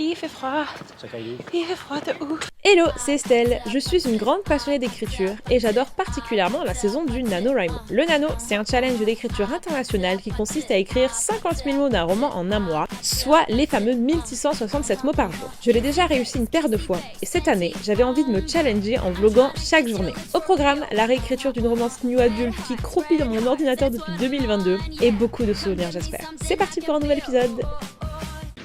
Il fait froid. Il fait froid de ouf. Hello, c'est Estelle. Je suis une grande passionnée d'écriture et j'adore particulièrement la saison du NaNoWriMo. Le Nano, c'est un challenge d'écriture internationale qui consiste à écrire 50 000 mots d'un roman en un mois, soit les fameux 1667 mots par jour. Je l'ai déjà réussi une paire de fois et cette année, j'avais envie de me challenger en vloguant chaque journée. Au programme, la réécriture d'une romance new adulte qui croupit dans mon ordinateur depuis 2022 et beaucoup de souvenirs, j'espère. C'est parti pour un nouvel épisode.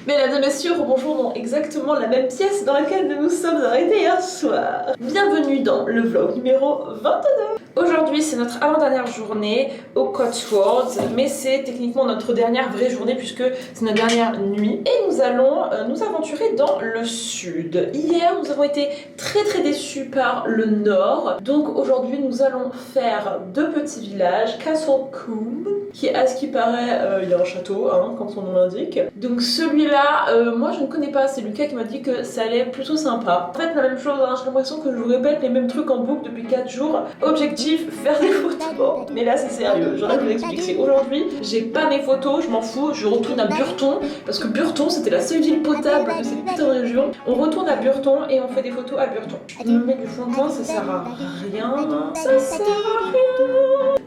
Mesdames et messieurs, rebonjour dans exactement la même pièce dans laquelle nous nous sommes arrêtés hier soir. Bienvenue dans le vlog numéro 22. Aujourd'hui, c'est notre avant-dernière journée au Cotswolds, mais c'est techniquement notre dernière vraie journée puisque c'est notre dernière nuit. Et nous allons nous aventurer dans le sud. Hier, nous avons été très déçus par le nord. Donc aujourd'hui, nous allons faire deux petits villages, Castle Combe, qui à ce qui paraît, il y a un château, hein, comme son nom l'indique. Donc celui-là, moi je ne connais pas, c'est Lucas qui m'a dit que ça allait plutôt sympa. En fait, la même chose, hein, j'ai l'impression que je vous répète les mêmes trucs en boucle depuis 4 jours. Objectif, faire des photos. Mais là c'est sérieux, j'aurais dû vous expliquer. Aujourd'hui, j'ai pas mes photos, je m'en fous, je retourne à Burton, parce que Burton c'était la seule ville potable de cette putain de région. On retourne à Burton et on fait des photos à Burton. Je me mets du fond de teint, ça sert à rien. Ça sert à rien.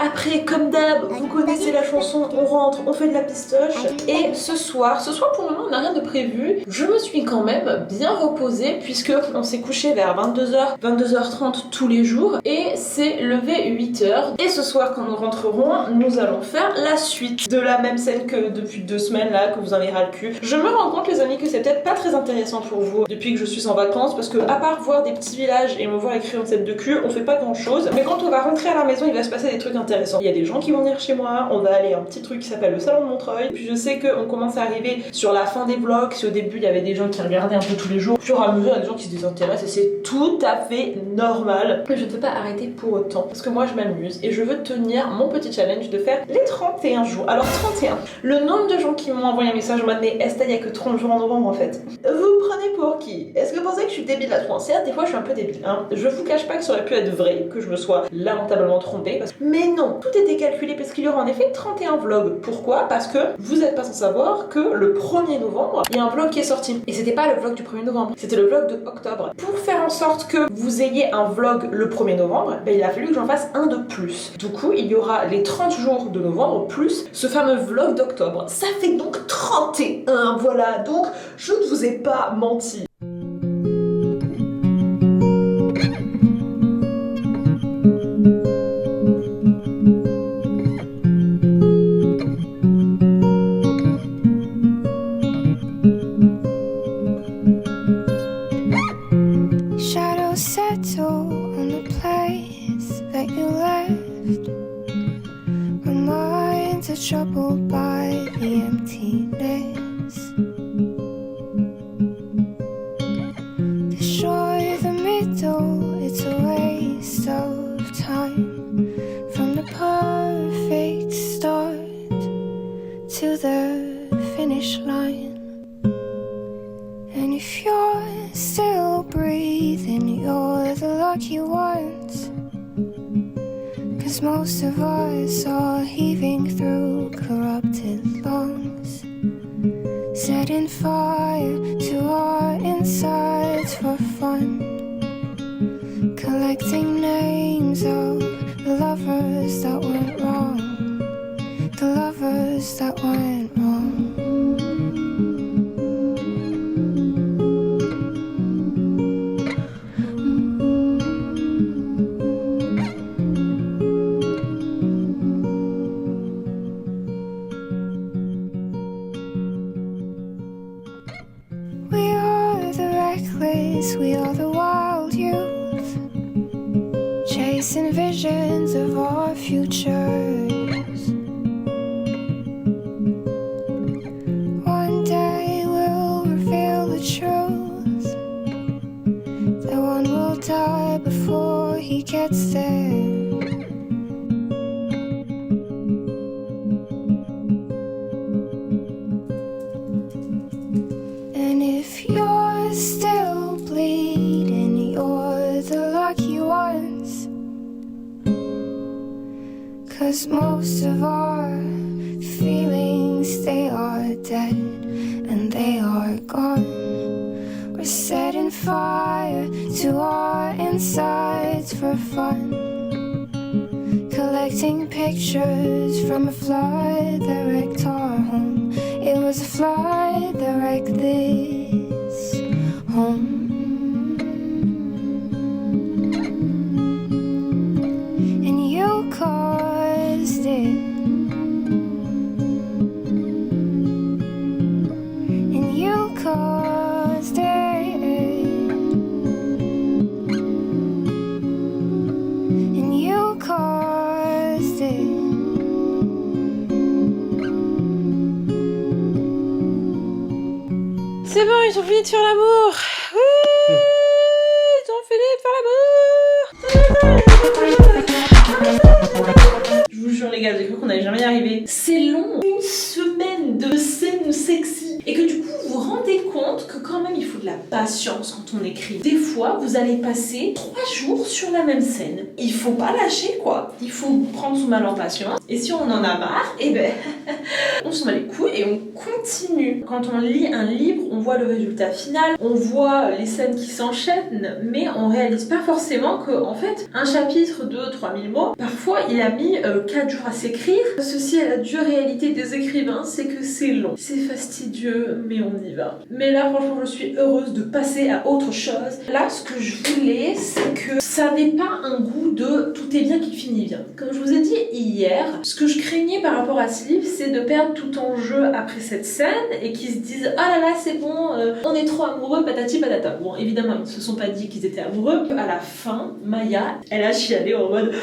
Après, comme d'hab, vous connaissez la chanson, on rentre, on fait de la pistoche. Et ce soir pour le moment on n'a rien de prévu. Je me suis quand même bien reposée puisque on s'est couché vers 22h, 22h30 tous les jours et c'est levé 8h. Et ce soir quand nous rentrerons, nous allons faire la suite de la même scène que depuis 2 semaines là, que vous en avez ras le cul. Je me rends compte les amis que c'est peut-être pas très intéressant pour vous depuis que je suis en vacances parce que à part voir des petits villages et me voir écrire une scène de cul, on fait pas grand chose. Mais quand on va rentrer à la maison, il va se passer des trucs intéressants. Il y a des gens qui vont venir chez moi, on va aller à un petit truc qui s'appelle le salon de Montreuil. Puis je sais qu'on commence à arriver sur la fin des vlogs. Si au début il y avait des gens qui regardaient un peu tous les jours, au fur et à mesure il y a des gens qui se désintéressent et c'est tout à fait normal. Mais je ne veux pas arrêter pour autant parce que moi je m'amuse et je veux tenir mon petit challenge de faire les 31 jours. Alors 31, le nombre de gens qui m'ont envoyé un message en mode mais Estelle, il y a que 30 jours en novembre en fait. Vous me prenez pour qui? Est-ce que vous pensez que je suis débile là-dessus? Certes, des fois je suis un peu débile, hein. Je vous cache pas que ça aurait pu être vrai, que je me sois lamentablement trompée. Mais non, tout était calculé parce qu'il y aura en effet 31 vlogs. Pourquoi? Parce que vous n'êtes pas sans savoir que le 1er novembre, il y a un vlog qui est sorti. Et c'était pas le vlog du 1er novembre, c'était le vlog de octobre. Pour faire en sorte que vous ayez un vlog le 1er novembre, ben, il a fallu que j'en fasse un de plus. Du coup, il y aura les 30 jours de novembre plus ce fameux vlog d'octobre. Ça fait donc 31, voilà. Donc, je ne vous ai pas menti. Troubled by the emptiness, destroy the middle, it's a waste of time. From the perfect start to the finish line. And if you're still breathing, you're the lucky ones. 'Cause most of us are heaving through corrupted lungs, setting fire to our insides for fun, collecting names of the lovers that went wrong, the lovers that went wrong. We are the wild youth, chasing visions of our futures. One day we'll reveal the truth, that one will die before he gets there. And if you're still bleeding, you're the lucky ones. 'Cause most of our feelings, they are dead and they are gone. setting fire to our insides for fun. Collecting pictures from a flood that wrecked our home. It was a flood that wrecked this home. And you caused it. And you caused it. And you caused it. C'est bon, ils ont fini de faire l'amour. Oui, ils ont fini de faire l'amour. Je vous jure les gars, j'ai cru qu'on n'allait jamais y arriver. C'est long, une semaine de scènes sexy. Et que du coup vous vous rendez compte que quand même il faut de la patience quand on écrit. Des fois vous allez passer 3 jours sur la même scène. Il faut pas lâcher quoi. Il faut prendre son mal en patience. Et si on en a marre, eh ben on s'en bat les couilles et on continue. Quand on lit un livre, on voit le résultat final, on voit les scènes qui s'enchaînent, mais on réalise pas forcément que en fait un chapitre de 3000 mots, parfois il a mis 4 jours à s'écrire. Ceci est la dure réalité des écrivains, c'est que c'est long, c'est fastidieux, mais on y va. Mais là franchement je suis heureuse de passer à autre chose. Là ce que je voulais, c'est que ça n'ait pas un goût de tout est bien qui finit bien. Comme je vous ai dit hier, ce que je craignais par rapport à ce livre, c'est de perdre tout enjeu après cette scène et qu'ils se disent ah là là c'est bon, on est trop amoureux, patati patata. Bon évidemment ils ne se sont pas dit qu'ils étaient amoureux. À la fin, Maya, elle a chialé en mode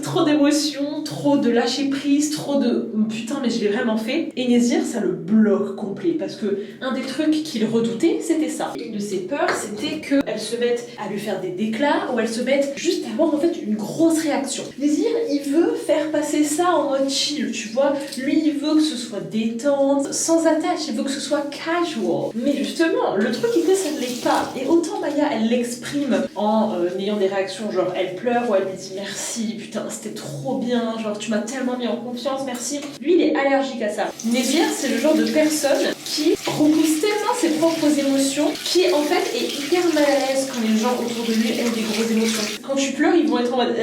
trop d'émotions, trop de lâcher prise, trop de putain mais je l'ai vraiment fait. Et Nézir ça le bloque complet parce que un des trucs qu'il redoutait c'était ça. Une de ses peurs c'était qu'elle se mette à lui faire des déclats ou elle se mette juste à avoir en fait une grosse réaction. Nézir il veut faire passer ça en mode chill, tu vois. Lui il veut que ce soit détente, sans attache, il veut que ce soit casual. Mais justement le truc est que ça ne l'est pas. Et autant Maya elle l'exprime en ayant des réactions genre elle pleure ou elle lui dit merci, putain c'était trop bien, genre tu m'as tellement mis en confiance, merci. Lui il est allergique à ça. Nézir c'est le genre de personne qui repousse tellement ses propres émotions, qui en fait est hyper mal à l'aise quand les gens autour de lui ont des grosses émotions. Quand tu pleures ils vont être en mode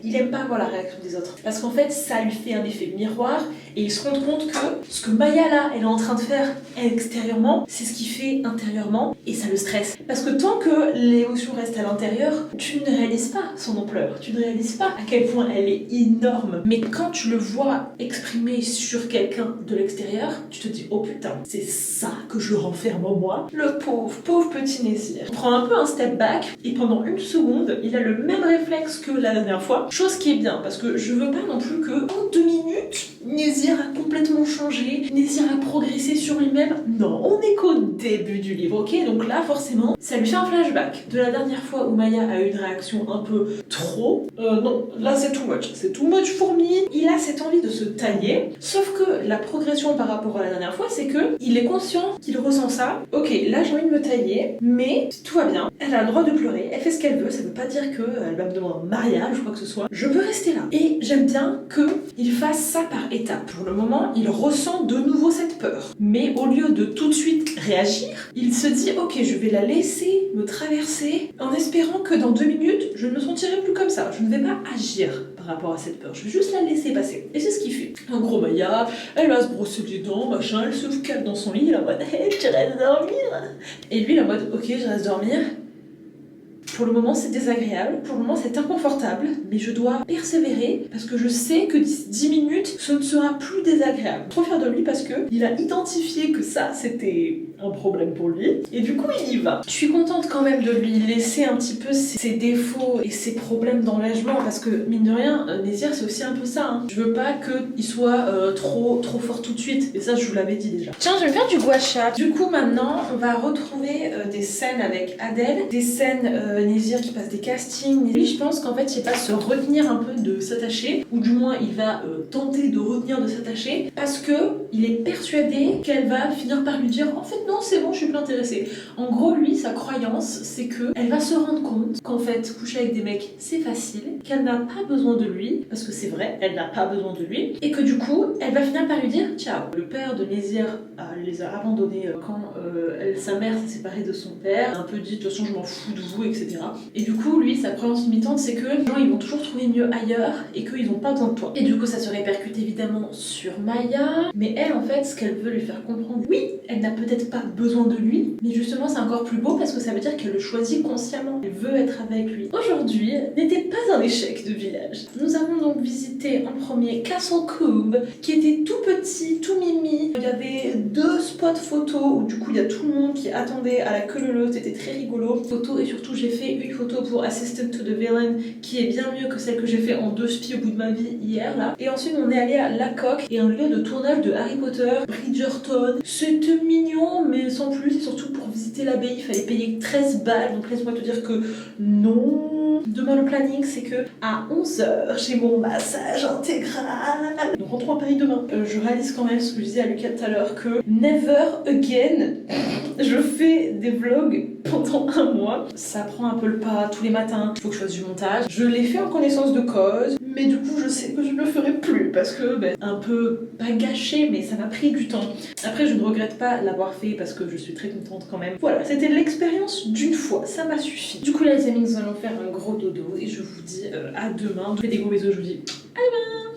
il aime pas voir la réaction des autres parce qu'en fait ça lui fait un effet miroir et il se rend compte que ce que Maya là elle est en train de faire extérieurement c'est ce qu'il fait intérieurement et ça le stresse parce que tant que l'émotion reste à l'intérieur tu ne réalises pas son ampleur, tu ne réalises pas à quel point elle est énorme, mais quand tu le vois exprimé sur quelqu'un de l'extérieur tu te dis oh putain c'est ça que je renferme en moi, le pauvre petit Nézir. Il prend un peu un step back et pendant une seconde il a le même réflexe que la dernière fois, chose qui est bien parce que je veux pas non plus que en 2 minutes Nézir a complètement changé, Nézir a progressé sur lui-même. Non, on est qu'au début du livre, ok? Donc là forcément ça lui fait un flashback de la dernière fois où Maya a eu une réaction un peu trop non, là c'est too much pour lui. Il a cette envie de se tailler, sauf que la progression par rapport à la dernière fois c'est que il est conscient qu'il ressent ça. Ok, là j'ai envie de me tailler, mais tout va bien, elle a le droit de pleurer, elle fait ce qu'elle veut, ça veut pas dire qu'elle va me demander un mariage ou quoi que ce soit, je peux rester là. Et j'aime bien qu'il fasse ça par étapes. Pour le moment, il ressent de nouveau cette peur, mais au lieu de tout de suite réagir, il se dit ok, je vais la laisser me traverser en espérant que dans 2 minutes, je ne me sentirai plus comme ça, je ne vais pas agir par rapport à cette peur, je vais juste la laisser passer. Et c'est ce qu'il fait. En gros, Maya, elle va se brosser les dents, machin, elle se calme dans son lit, elle est en mode hey, tu restes dormir. Et lui, il est en mode ok, je reste dormir. Pour le moment, c'est désagréable, pour le moment, c'est inconfortable, mais je dois persévérer parce que je sais que d'ici 10 minutes, ce ne sera plus désagréable. Trop fière de lui parce qu'il a identifié que ça, c'était un problème pour lui, et du coup, il y va. Je suis contente quand même de lui laisser un petit peu ses défauts et ses problèmes d'engagement parce que, mine de rien, Nézir, c'est aussi un peu ça. Hein. Je veux pas qu'il soit trop fort tout de suite, et ça, je vous l'avais dit déjà. Tiens, je vais faire du gua sha. Du coup, maintenant, on va retrouver des scènes avec Adèle, des scènes Nézir qui passe des castings. Lui, je pense qu'en fait, il va se retenir un peu de s'attacher, ou du moins, il va tenter de retenir de s'attacher, parce que il est persuadé qu'elle va finir par lui dire en fait non c'est bon je suis plus intéressée. En gros lui sa croyance c'est que elle va se rendre compte qu'en fait coucher avec des mecs c'est facile, qu'elle n'a pas besoin de lui, parce que c'est vrai elle n'a pas besoin de lui, et que du coup elle va finir par lui dire ciao. Le père de Nézir les a abandonnés quand sa mère s'est séparée de son père, un peu dit de toute façon je m'en fous de vous etc. Et du coup lui sa croyance limitante c'est que les gens ils vont toujours trouver mieux ailleurs et qu'ils n'ont pas besoin de toi. Et du coup ça se répercute évidemment sur Maya, mais elle en fait ce qu'elle veut lui faire comprendre, oui elle n'a peut-être pas besoin de lui, mais justement c'est encore plus beau parce que ça veut dire qu'elle le choisit consciemment, elle veut être avec lui. Aujourd'hui n'était pas un échec de village. Nous avons donc visité en premier Castle Coob qui était tout petit, tout mimi. Il y avait 2 spots photos où du coup il y a tout le monde qui attendait à la queue leu-leu, c'était très rigolo. Photo, et surtout j'ai fait une photo pour Assistant to the Villain qui est bien mieux que celle que j'ai fait en 2 spies au bout de ma vie hier là. Et ensuite on est allé à La Coque et un lieu de tournage de Harry Potter, Bridgerton. C'était mignon mais sans plus, et surtout pour visiter l'abbaye il fallait payer 13 balles, donc laisse-moi te dire que non. Demain le planning c'est que à 11h j'ai mon massage intégral. Nous rentrons à Paris demain. Je réalise quand même ce que je disais à Lucas tout à l'heure, que never again je fais des vlogs pendant un mois. Ça prend un peu le pas tous les matins, il faut que je fasse du montage. Je l'ai fait en connaissance de cause, mais du coup je sais que je ne le ferai plus parce que un peu pas gâché, mais ça m'a pris du temps. Après je ne regrette pas l'avoir fait parce que je suis très contente quand même. Voilà, c'était l'expérience d'une fois, ça m'a suffi. Du coup là les amis, nous allons faire un gros dodo et je vous dis à demain. Je vous fais des gros bisous, je vous dis à demain.